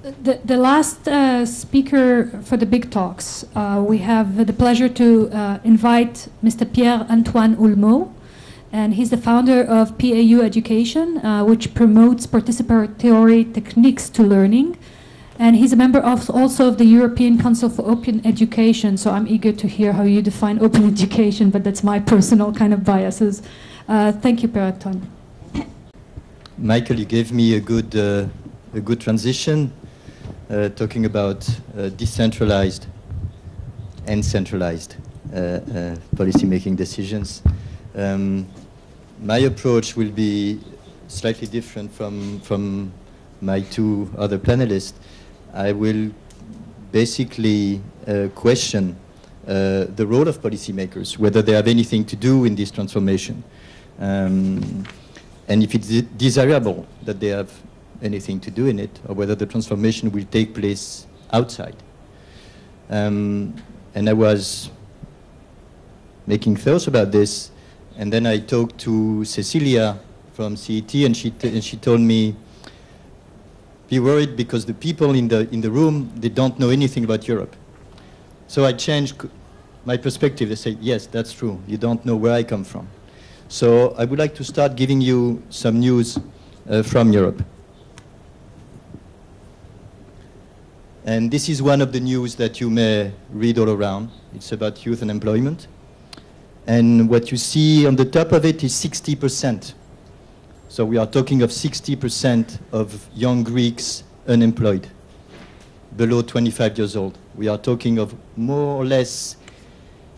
The last speaker for the big talks, we have the pleasure to invite Mr. Antoine Oulmo, and he's the founder of PAU Education, which promotes participatory techniques to learning. And he's a member of also of the European Council for Open Education, so I'm eager to hear how you define open education, but that's my personal kind of biases. Thank you, Pierre Antoine. Michael, you gave me a good transition, talking about decentralized and centralized policy-making decisions. My approach will be slightly different from my two other panelists. I will basically question the role of policymakers, whether they have anything to do in this transformation, and if it's desirable that they have anything to do in it, or whether the transformation will take place outside. And I was making thoughts about this, and then I talked to Cecilia from CET, and she told me, be worried because the people in the room, they don't know anything about Europe. So I changed my perspective. They say, yes, that's true. You don't know where I come from. So I would like to start giving you some news from Europe. And this is one of the news that you may read all around. It's about youth unemployment. And what you see on the top of it is 60%. So we are talking of 60% of young Greeks unemployed, below 25 years old. We are talking of more or less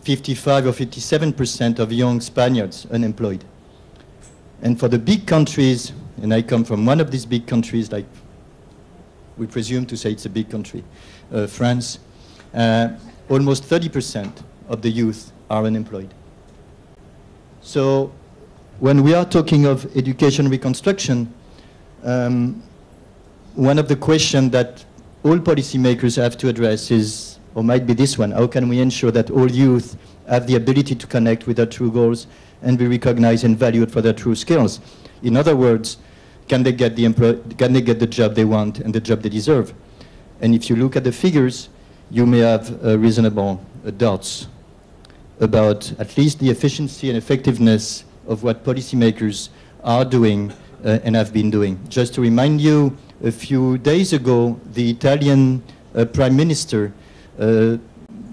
55 or 57% of young Spaniards unemployed. And for the big countries, and I come from one of these big countries, like we presume to say it's a big country, France, almost 30% of the youth are unemployed. So when we are talking of education reconstruction, one of the questions that all policymakers have to address is, or might be this one, how can we ensure that all youth have the ability to connect with their true goals and be recognized and valued for their true skills? In other words, can they get the job they want and the job they deserve? And if you look at the figures, you may have reasonable doubts about at least the efficiency and effectiveness of what policymakers are doing and have been doing. Just to remind you, a few days ago, the Italian Prime Minister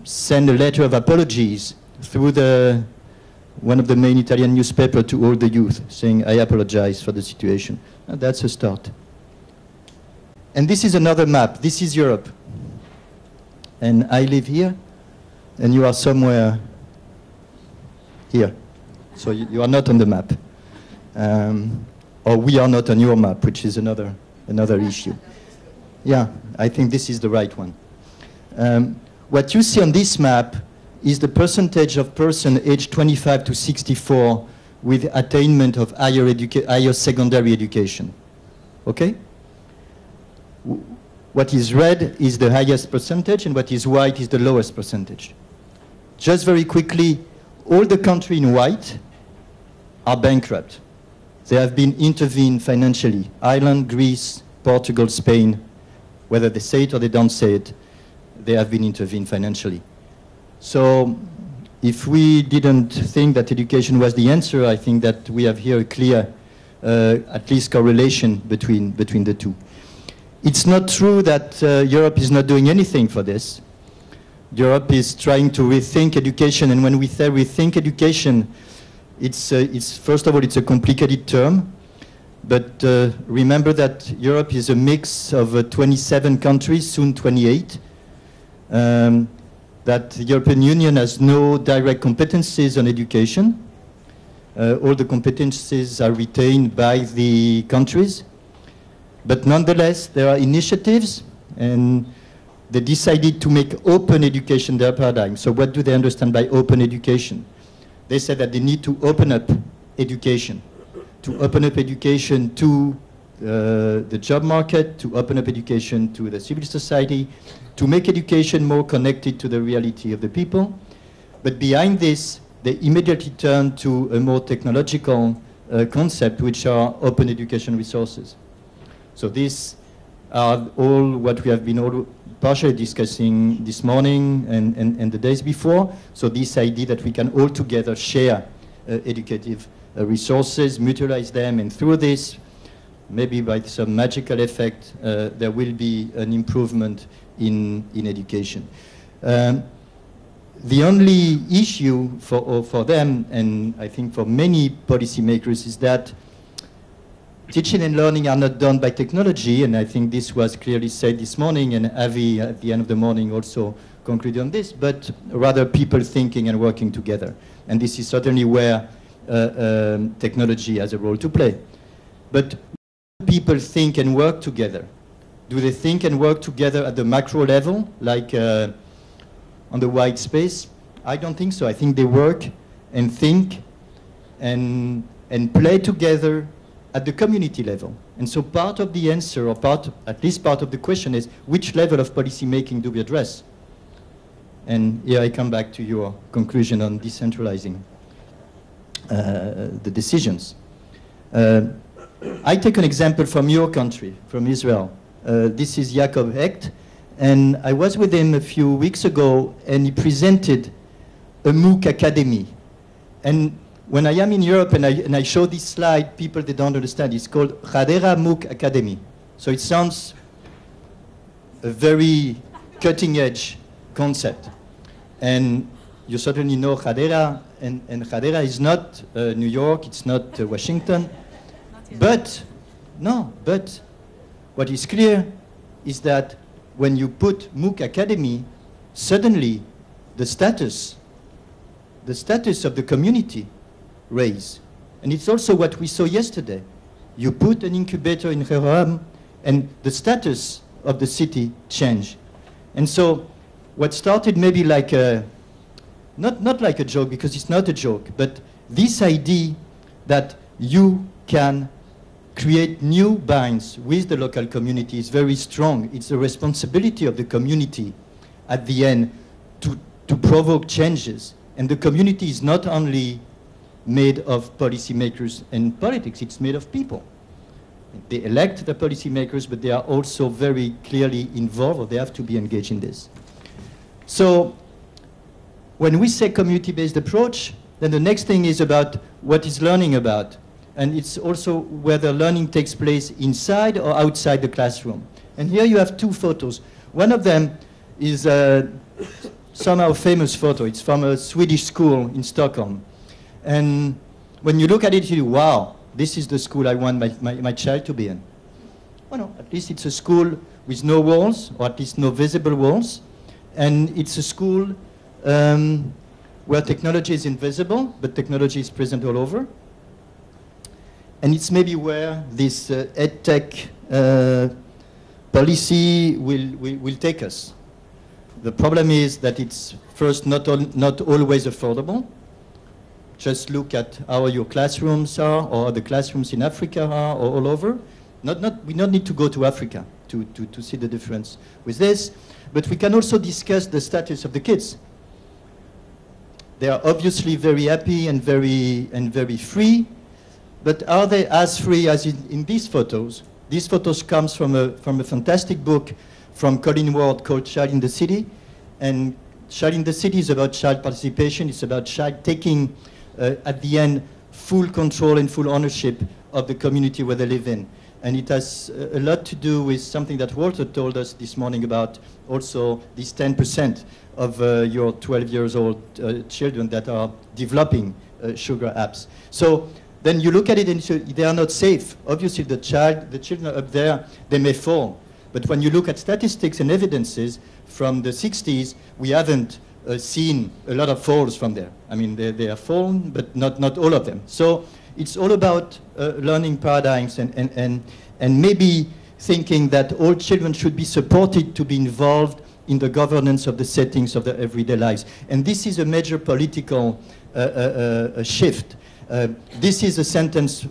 sent a letter of apologies through one of the main Italian newspapers to all the youth, saying, I apologize for the situation. And that's a start. And this is another map. This is Europe. And I live here, and you are somewhere here. So you are not on the map. Or we are not on your map, which is another issue. Yeah, I think this is the right one. What you see on this map is the percentage of persons aged 25 to 64 with attainment of higher secondary education. Okay? What is red is the highest percentage, and what is white is the lowest percentage. Just very quickly, all the countries in white are bankrupt. They have been intervened financially. Ireland, Greece, Portugal, Spain, whether they say it or they don't say it, they have been intervened financially. So if we didn't think that education was the answer, I think that we have here a clear, at least correlation between the two. It's not true that Europe is not doing anything for this. Europe is trying to rethink education, and when we say rethink education, it's first of all, it's a complicated term, but remember that Europe is a mix of 27 countries, soon 28, that the European Union has no direct competencies on education. All the competencies are retained by the countries, but nonetheless, there are initiatives, and they decided to make open education their paradigm. So what do they understand by open education? They said that they need to open up education, to the job market, to open up education to the civil society, to make education more connected to the reality of the people. But behind this, they immediately turn to a more technological concept, which are open education resources. So this, are all what we have been all partially discussing this morning and the days before. So this idea that we can all together share educative resources, mutualize them, and through this, maybe by some magical effect, there will be an improvement in education. The only issue for them, and I think for many policymakers, is that teaching and learning are not done by technology, and I think this was clearly said this morning, and Avi at the end of the morning also concluded on this, but rather people thinking and working together. And this is certainly where technology has a role to play. But people think and work together. Do they think and work together at the macro level, like on the wide space? I don't think so. I think they work and think and play together at the community level. And so part of the answer, or at least part of the question, is which level of policy making do we address? And here I come back to your conclusion on decentralizing the decisions. I take an example from your country, from Israel. This is Yaakov Hecht, and I was with him a few weeks ago, and he presented a MOOC academy. And when I am in Europe and I show this slide, people, they don't understand. It's called Hadera MOOC Academy. So it sounds a very cutting-edge concept. And you certainly know Hadera, and Hadera is not New York, it's not Washington. But what is clear is that when you put MOOC Academy, suddenly the status of the community raise. And it's also what we saw yesterday. You put an incubator in Rehoboam, and the status of the city changed. And so what started maybe like a, not like a joke, because it's not a joke, but this idea that you can create new binds with the local community is very strong. It's the responsibility of the community at the end to provoke changes. And the community is not only made of policymakers and politics, it's made of people. They elect the policymakers, but they are also very clearly involved, or they have to be engaged in this. So when we say community-based approach, then the next thing is about what is learning about. And it's also whether learning takes place inside or outside the classroom. And here you have two photos. One of them is somehow a famous photo. It's from a Swedish school in Stockholm. And when you look at it, you think, wow, this is the school I want my child to be in. Well, no, at least it's a school with no walls, or at least no visible walls. And it's a school where technology is invisible, but technology is present all over. And it's maybe where this Edtech policy will take us. The problem is that it's first not always affordable. Just look at how your classrooms are, or the classrooms in Africa are, or all over. We don't need to go to Africa to see the difference with this. But we can also discuss the status of the kids. They are obviously very happy and very free. But are they as free as in these photos? These photos comes from a fantastic book from Colin Ward called Child in the City. And Child in the City is about child participation. It's about child taking, at the end, full control and full ownership of the community where they live in. And it has a lot to do with something that Walter told us this morning about also these 10% of your 12 years old children that are developing sugar apps. So then you look at it and they are not safe. Obviously the children up there, they may fall. But when you look at statistics and evidences from the 60s, we haven't seen a lot of falls from there. I mean, they are fallen, but not all of them. So it's all about learning paradigms and maybe thinking that all children should be supported to be involved in the governance of the settings of their everyday lives. And this is a major political shift. This is a sentence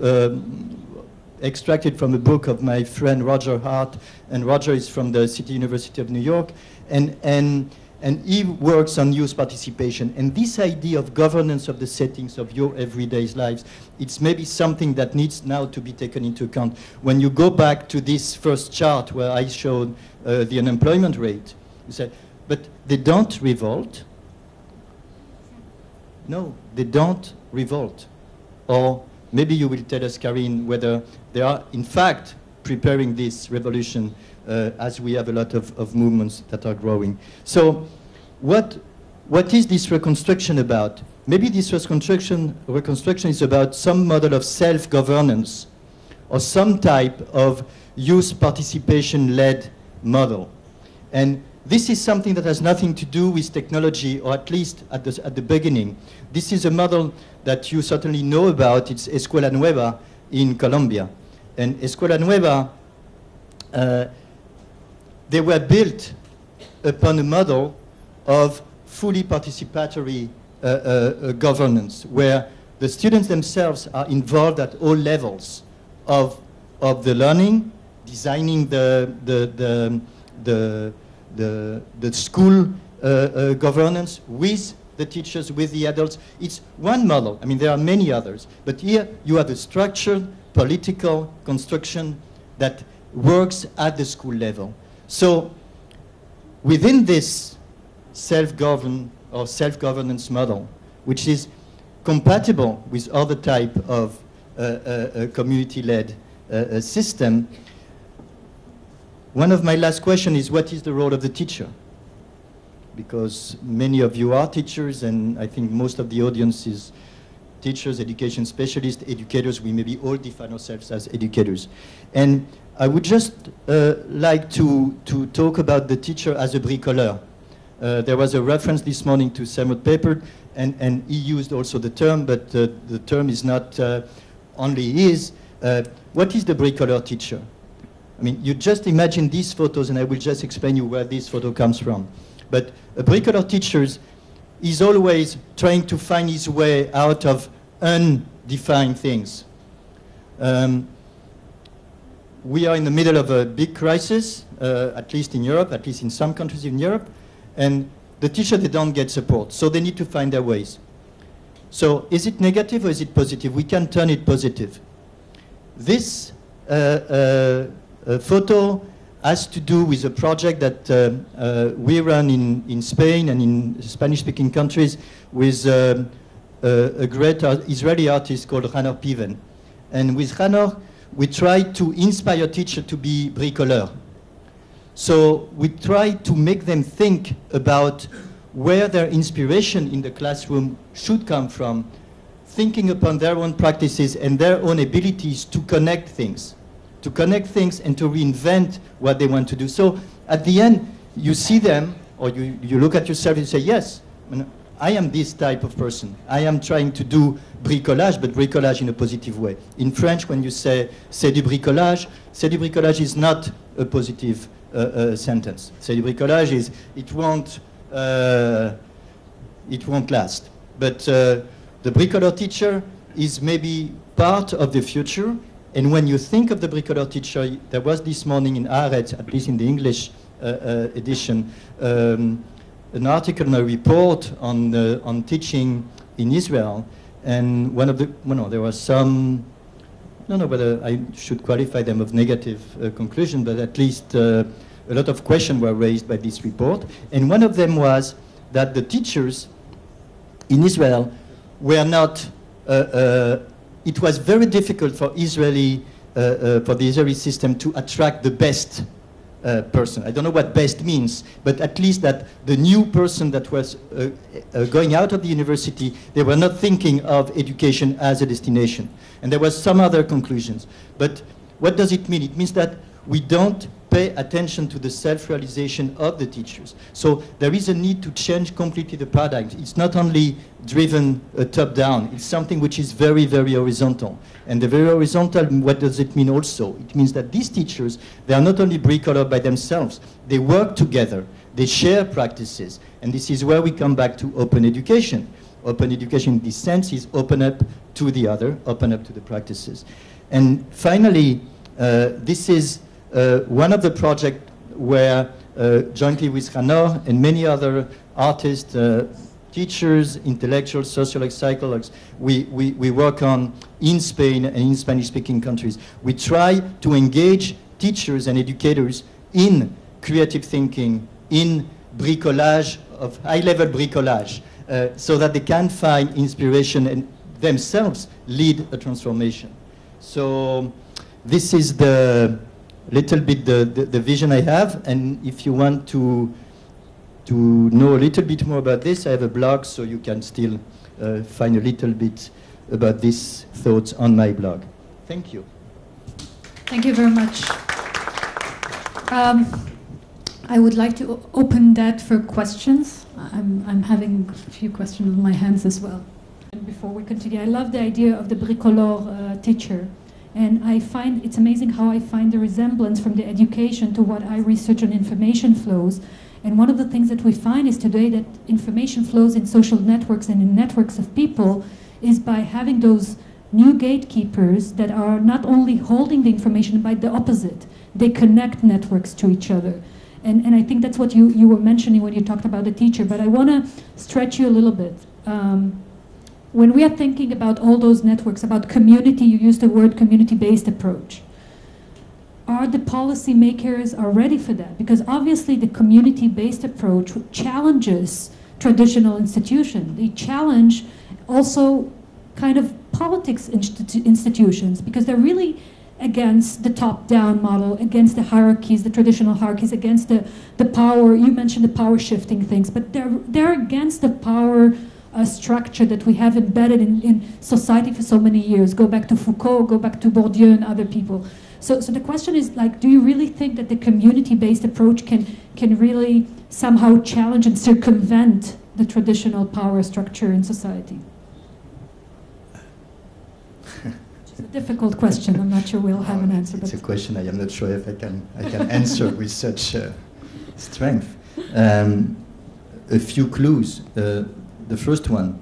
extracted from a book of my friend Roger Hart, and Roger is from the City University of New York, and and he works on youth participation. And this idea of governance of the settings of your everyday lives, it's maybe something that needs now to be taken into account. When you go back to this first chart where I showed the unemployment rate, you say, but they don't revolt. No, they don't revolt. Or maybe you will tell us, Karine, whether they are, in fact, preparing this revolution as we have a lot of movements that are growing. So what is this reconstruction about? Maybe this reconstruction is about some model of self-governance or some type of youth participation-led model. And this is something that has nothing to do with technology, or at least at the beginning. This is a model that you certainly know about. It's Escuela Nueva in Colombia. And Escuela Nueva, they were built upon a model of fully participatory governance, where the students themselves are involved at all levels of the learning, designing the school governance with the teachers, with the adults. It's one model. I mean, there are many others. But here you have a structured political construction that works at the school level. So within this self-govern or self-governance model, which is compatible with other type of community-led system, one of my last questions is, what is the role of the teacher? Because many of you are teachers, and I think most of the audience is teachers, education specialists, educators. We maybe all define ourselves as educators. And I would just like to talk about the teacher as a bricoleur. There was a reference this morning to Samuel Pepper, and he used also the term, but the term is not only his. What is the bricoleur teacher? I mean, you just imagine these photos, and I will just explain you where this photo comes from. But a bricoleur teacher is always trying to find his way out of undefined things. We are in the middle of a big crisis, at least in Europe, at least in some countries in Europe, and the teacher, they don't get support, so they need to find their ways. So is it negative or is it positive? We can turn it positive. This photo has to do with a project that we run in Spain and in Spanish-speaking countries with a great Israeli artist called Hanor Piven. And with Hanor, we try to inspire teachers to be bricoleurs. So we try to make them think about where their inspiration in the classroom should come from, thinking upon their own practices and their own abilities to connect things and to reinvent what they want to do. So at the end, you see them, or you look at yourself and say, yes, I am this type of person. I am trying to do bricolage, but bricolage in a positive way. In French, when you say c'est du bricolage is not a positive sentence. C'est du bricolage is, it won't last. But the bricoleur teacher is maybe part of the future. And when you think of the bricoleur teacher, there was this morning in Haaretz, at least in the English edition, an article and a report on teaching in Israel. And one of the, there was some, I don't know whether I should qualify them of negative conclusion, but at least a lot of questions were raised by this report. And one of them was that the teachers in Israel were not, it was very difficult for the Israeli system to attract the best person. I don't know what best means, but at least that the new person that was going out of the university, they were not thinking of education as a destination. And there was some other conclusions. But what does it mean? It means that we don't pay attention to the self-realization of the teachers. So there is a need to change completely the paradigm. It's not only driven top-down, it's something which is very, very horizontal. And the very horizontal, what does it mean also? It means that these teachers, they are not only bricoleurs by themselves, they work together, they share practices. And this is where we come back to open education. Open education in this sense is open up to the other, open up to the practices. And finally, this is one of the projects where jointly with Ranor and many other artists, teachers, intellectuals, sociologists, psychologists, we work on in Spain and in Spanish-speaking countries. We try to engage teachers and educators in creative thinking, in bricolage, of high-level bricolage, so that they can find inspiration and themselves lead a transformation. So this is the little bit the vision I have, and if you want to know a little bit more about this, I have a blog, so you can still find a little bit about these thoughts on my blog. Thank you. Thank you very much. I would like to open that for questions. I'm having a few questions in my hands as well. And before we continue, I love the idea of the bricoleur teacher. And I find it's amazing how I find the resemblance from the education to what I research on information flows. And one of the things that we find is today that information flows in social networks and in networks of people is by having those new gatekeepers that are not only holding the information, but the opposite. They connect networks to each other. And I think that's what you were mentioning when you talked about the teacher. But I want to stretch you a little bit. When we are thinking about all those networks, about community, you used the word community-based approach. Are the policymakers are ready for that? Because obviously the community-based approach challenges traditional institutions. They challenge also kind of politics institutions, because they're really against the top-down model, against the hierarchies, the traditional hierarchies, against the power. You mentioned the power shifting things, but they're against the power structure that we have embedded in society for so many years. Go back to Foucault, go back to Bourdieu and other people. So the question is, like, do you really think that the community-based approach can really somehow challenge and circumvent the traditional power structure in society? It's a difficult question. I'm not sure we'll have an answer. It's a question I am not sure if I can answer with such strength. A few clues. The first one,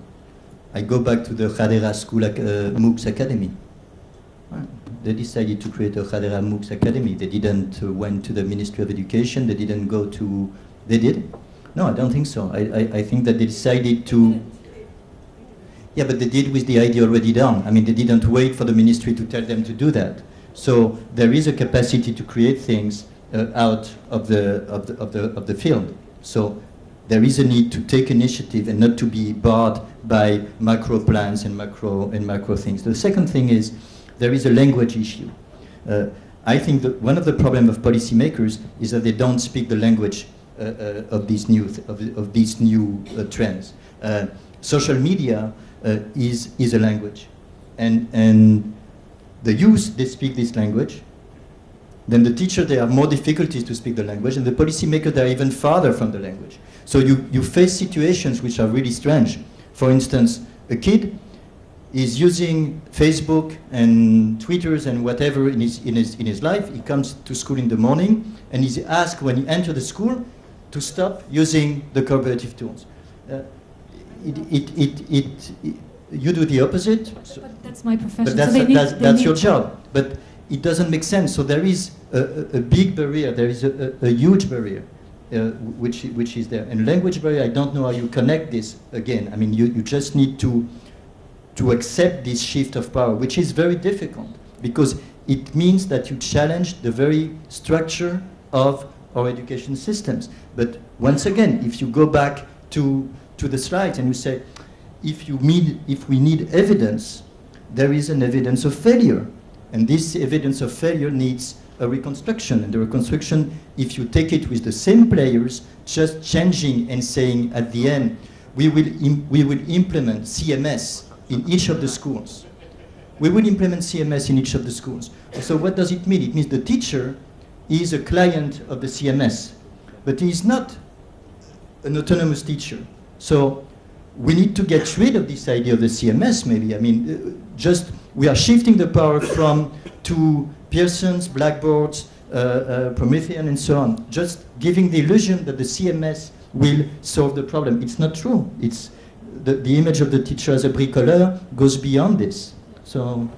I go back to the Hadera School MOOCs Academy. They decided to create a Hadera MOOCs Academy. They didn't went to the Ministry of Education. They didn't go to... They did? No, I don't think so. I think that they decided to... Yeah, but they did with the idea already done. I mean, they didn't wait for the ministry to tell them to do that. So there is a capacity to create things out of the field. So there is a need to take initiative and not to be barred by macro plans and macro things. The second thing is there is a language issue. I think that one of the problems of policymakers is that they don't speak the language of these new trends. Social media is a language, and the youth, they speak this language. Then the teacher, they have more difficulties to speak the language, and the policymaker, they're even farther from the language. So you face situations which are really strange. For instance, a kid is using Facebook and Twitters and whatever in his life. He comes to school in the morning, and he's asked when he enters the school to stop using the cooperative tools. You do the opposite. But that's my profession. But that's your job. But it doesn't make sense. So there is a big barrier. There is a huge barrier, which is there. And language barrier, I don't know how you connect this again. I mean, you just need to accept this shift of power, which is very difficult, because it means that you challenge the very structure of our education systems. But once again, if you go back to the slides and you say, if we need evidence, there is an evidence of failure. And this evidence of failure needs a reconstruction. And the reconstruction, if you take it with the same players, just changing and saying at the end, we will implement CMS in each of the schools. We will implement CMS in each of the schools. So what does it mean? It means the teacher is a client of the CMS, but he is not an autonomous teacher. So we need to get rid of this idea of the CMS, maybe. I mean, we are shifting the power to Pearson's, Blackboard's, Promethean, and so on. Just giving the illusion that the CMS will solve the problem. It's not true. It's the image of the teacher as a bricoleur goes beyond this. So